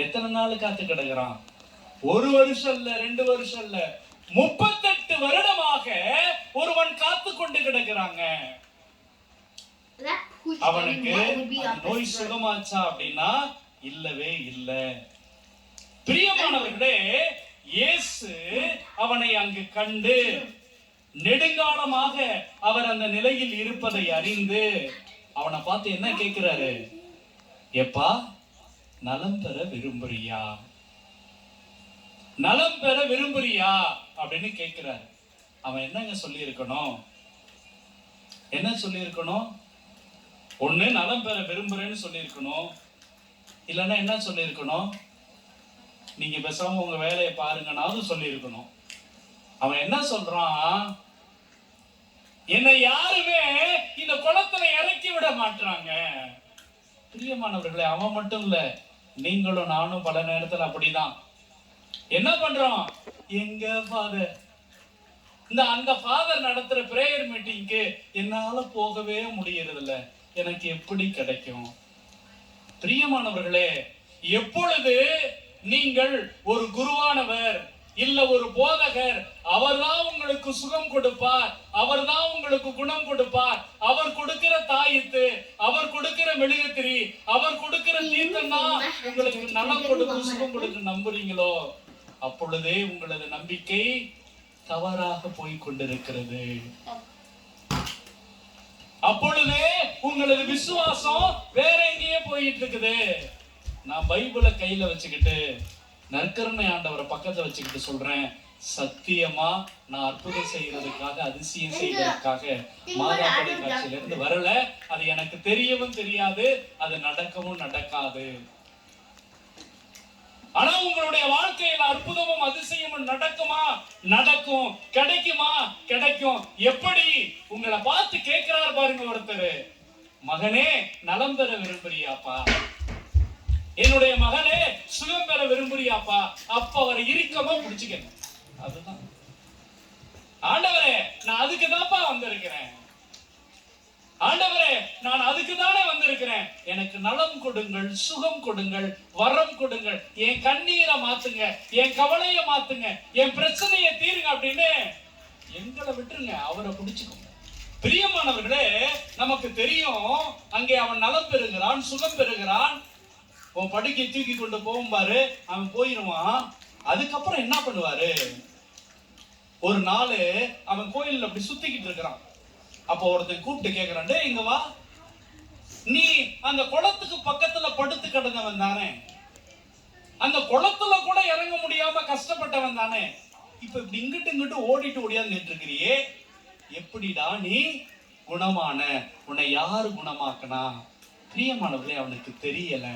எத்தனை நாள் காத்து கிடக்குறான்? 1 வருஷம் இல்ல, 2 வருஷம் இல்ல, 38 வருடமாக ஒருவன் காத்து கொண்டு கிடக்குறாங்க. அவனுக்கு நோய் சுகமாச்சா அப்படின்னா இல்லவே இல்ல. பிரியமானவர்களே, இயேசு அவனை அங்கு கண்டு நெடுங்காலமாக அவர் அந்த நிலையில் இருப்பதை அறிந்து அவனை பார்த்து என்ன கேட்கிறாரு? எப்பா, நலம் பெற விரும்புறியா? நலம் பெற விரும்புறியா அப்படின்னு கேட்கிறாரு. அவன் என்னங்க சொல்லி இருக்கணும்? என்ன சொல்லி இருக்கணும்? ஒண்ணு நலம் பெற விரும்புறேன்னு சொல்லி இருக்கணும், இல்லைன்னா என்ன சொல்லி இருக்கணும்? நீங்க பேசாம உங்க வேலையை பாருங்கன்னாவது சொல்லி இருக்கணும். அவன் என்ன சொல்றான்? என்னை யாருமே இந்த குளத்துல இறக்கி விட மாட்டாங்க. பிரியமானவர்களே, அவன் மட்டும் இல்ல, நீங்களும் நானும் பல நேரத்துல அப்படிதான். என்ன பண்றோம்? எங்க ஃபாதர், அந்த ஃபாதர் நடத்துற பிரேயர் மீட்டிங்க்கு என்னால போகவே முடியறது இல்ல, எனக்கு எப்படி கிடைக்கும்? பிரியமானவர்களே, எப்பொழுது நீங்கள் ஒரு குருவானவர் இல்ல ஒரு போதகர், அவர்தான் உங்களுக்கு சுகம் கொடுப்பார், அவர்தான் உங்களுக்கு குணம் கொடுப்பார், அவர் கொடுக்கிற தாயத்து, அவர் கொடுக்கிற மெழுகுத்திரி, அவர் கொடுக்கிற தீர்த்தம் தான் உங்களுக்கு நலம் கொடுக்கும், சுகம் கொடுக்கும் நம்புறீங்களோ, அப்பொழுதே உங்களது நம்பிக்கை தவறாக போய் கொண்டிருக்கிறது. அப்பொழுதே உங்களது விசுவாசம் வேற எங்கேயே போயிட்டு இருக்குது. நான் பைபிளை கையில வச்சுக்கிட்டு நற்கருணை ஆண்டவரை பக்கத்துல வச்சுக்கிட்டு சொல்றேன், சத்தியமா நான் அற்புதம் செய்யறதுக்காக, அதிசயம் செய்யறதுக்காக மாதா தொலைக்காட்சியில இருந்து வரல. அது எனக்கு தெரியவும் தெரியாது, அது நடக்கவும் நடக்காது. ஆனா உங்களுடைய வாழ்க்கையில அற்புதமும் அதிசயமும் நடக்குமா? நடக்கும். கிடைக்குமா? கிடைக்கும். எப்படி? உங்களை பார்த்து கேட்கிறார் பாருங்க ஒருத்தர், மகனே நலம் பெற விரும்புறியாப்பா? என்னுடைய மகளே சுகம் பெற விரும்புறியாப்பா? அப்ப அவரை இறுக்கமா பிடிச்சுக்கணும். அதுதான் ஆண்டவரே, நான் அதுக்கு தான்ப்பா வந்திருக்கிறேன். ஆண்டவரே, நான் அதுக்கு தானே வந்திருக்கிறேன். எனக்கு நலம் கொடுங்கள், சுகம் கொடுங்கள், வரம் கொடுங்கள், என் கண்ணீரை மாத்துங்க, என் கவலையை மாத்துங்க, என் பிரச்சனையை தீருங்க அப்படின்னு எங்களை விட்டுருங்க, அவரை பிடிச்சுக்கோங்க. பிரியமானவர்களே, நமக்கு தெரியும் அங்கே அவன் நலம் பெறுகிறான், சுகம் பெறுகிறான். உன் படுக்கை தூக்கி கொண்டு போகும் பாரு, அவன் போயிருவான். அதுக்கப்புறம் என்ன பண்ணுவாரு? ஒரு நாள் அவன் கோயில்ல அப்படி சுத்திக்கிட்டு இருக்கிறான். அப்போ ஒருத்தன் கூப்பிட்டு கேட்கிறான், டேய் இங்க வா, நீ அந்த குளத்துக்கு பக்கத்துல படுத்து கிடந்தவன் தானே, அந்த குளத்துல கூட இறங்க முடியாம கஷ்டப்பட்டவன் தானே, இப்ப இப்படி இங்கிட்டு இங்கிட்டு ஓடிட்டு ஓடியாந்துட்டு இருக்கிறியே, எப்படிடா நீ குணமான? உன்னை யாரு குணமாக்குனா? பிரியமானவர்களே, அவனுக்கு தெரியல,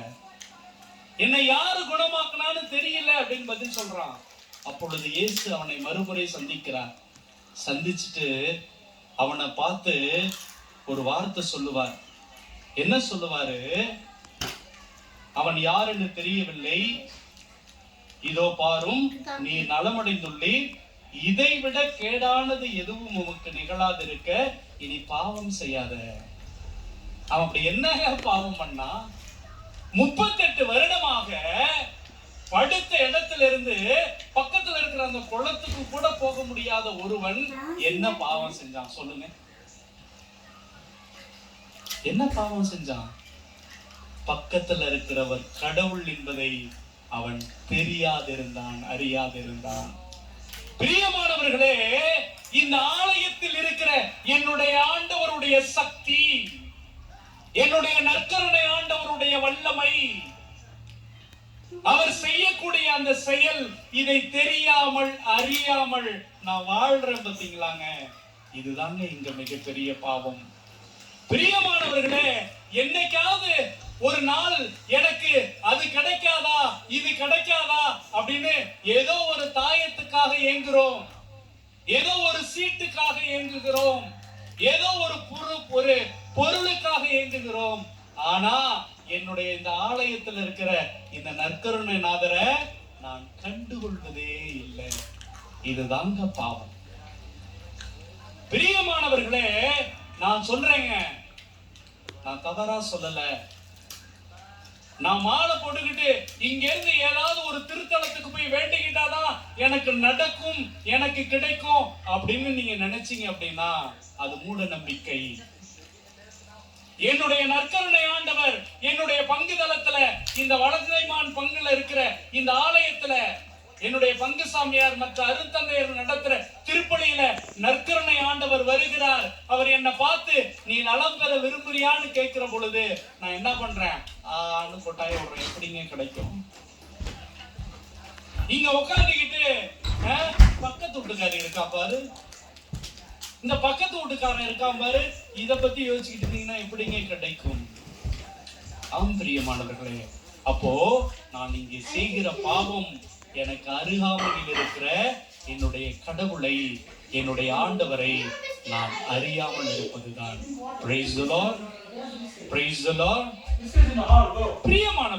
என்னை யாரு குணமாக்குனான்னு தெரியல அப்படின்னு பதில் சொல்றான். அப்பொழுது இயேசு அவனை மறுமுறை சந்திக்கிறார். சந்திச்சுட்டு அவனை பார்த்து ஒரு வார்த்தை சொல்லுவார். என்ன சொல்லுவாரு? அவன் யாருன்னு தெரியவில்லை, இதோ பாரும் நீ நலமடைந்துள்ளீர், இதை விட கேடானது எதுவும் உமக்கு நிகழாதிருக்க இனி பாவம் செய்யாத. அவன் அப்படி என்ன பாவம் பண்ணா? 38 வருடமாக படுத்த இடத்துல இருந்து பக்கத்துல இருக்கிற அந்த குளத்துக்கு கூட போக முடியாத ஒருவன் என்ன பாவம் செஞ்சான் சொல்லுங்க? என்ன பாவம் செஞ்சான்? பக்கத்துல இருக்கிறவர் கடவுள் என்பதை அவன் தெரியாதிருந்தான், அறியாதிருந்தான். பிரியமானவர்களே, இந்த ஆலயத்தில் இருக்கிற என்னுடைய ஆண்டவருடைய சக்தி, என்னுடைய நற்கருணை ஆண்டவருடைய வல்லமை, அவர் செய்யக்கூடிய அந்த செயல், இதை தெரியாமல் அறியாமல் நான் வாழ்றேன் பார்த்தீங்களாங்க, இதுதாங்க இங்க மிகப்பெரிய பாவம். பிரியமானவர்களே, என்னைக்காவது ஒரு நாள் எனக்கு அது கிடைக்காதா, இது கிடைக்காதா அப்படின்னு ஏதோ ஒரு தாயத்துக்காக ஏங்குறோம், ஏதோ ஒரு சீட்டுக்காக ஏங்குகிறோம், ஏதோ ஒரு பொருளுக்காக ஏங்குகிறோம். ஆனா என்னுடைய இந்த ஆலயத்தில் இருக்கிற இந்த நற்கருணை நாதரை நான் கண்டுகொள்வதே இல்லை. இதுதாங்க பாவம். பிரியமானவர்களே, நான் சொல்றேங்க, நான் தவறா சொல்லல. நான் மாலை போட்டுக்கிட்டு இங்க இருந்து ஏதாவது ஒரு திருத்தலத்துக்கு போய் வேண்டிக்கிட்டாதான் எனக்கு நடக்கும், எனக்கு கிடைக்கும் அப்படின்னு நீங்க நினைச்சீங்க அப்படின்னா அது மூட நம்பிக்கை. என்னுடைய நற்கருணை ஆண்டவர் என்னுடைய பங்கு தளத்துல, இந்த வலதுரைமான் பங்குல இருக்கிற இந்த ஆலயத்துல என்னுடைய பங்கு சாமியார் மற்ற அருத்தந்தையர் நடத்துற திருப்பலியில நற்கருணை ஆண்டவர் வருகிறார். அவர் என்ன பார்த்து நீ நலம் பெற விரும்புறியான்னு கேட்கிற பொழுது நான் என்ன பண்றேன்? கொட்டாய விடுறேன். எப்படிங்க கிடைக்கும்? இங்க உட்காந்துக்கிட்டு பக்கத்து வீட்டுக்காரி இருக்கா பாரு, இந்த பக்கத்து வீட்டுக்காரன் இருக்கான் பாரு, இத பத்தி யோசிச்சுக்கிட்டு இருந்தீங்கன்னா எப்படிங்க கிடைக்கும்? பிரியமானவர்களே, அப்போ நான் இங்கே செய்கிற பாவம் எனக்கு அருகாமையில் இருக்கிற என்னுடைய கடவுளை, என்னுடைய ஆண்டவரை நான் அறியாமல் இருப்பதுதான். Praise the Lord. Praise the Lord. பிரியமானவர்களே,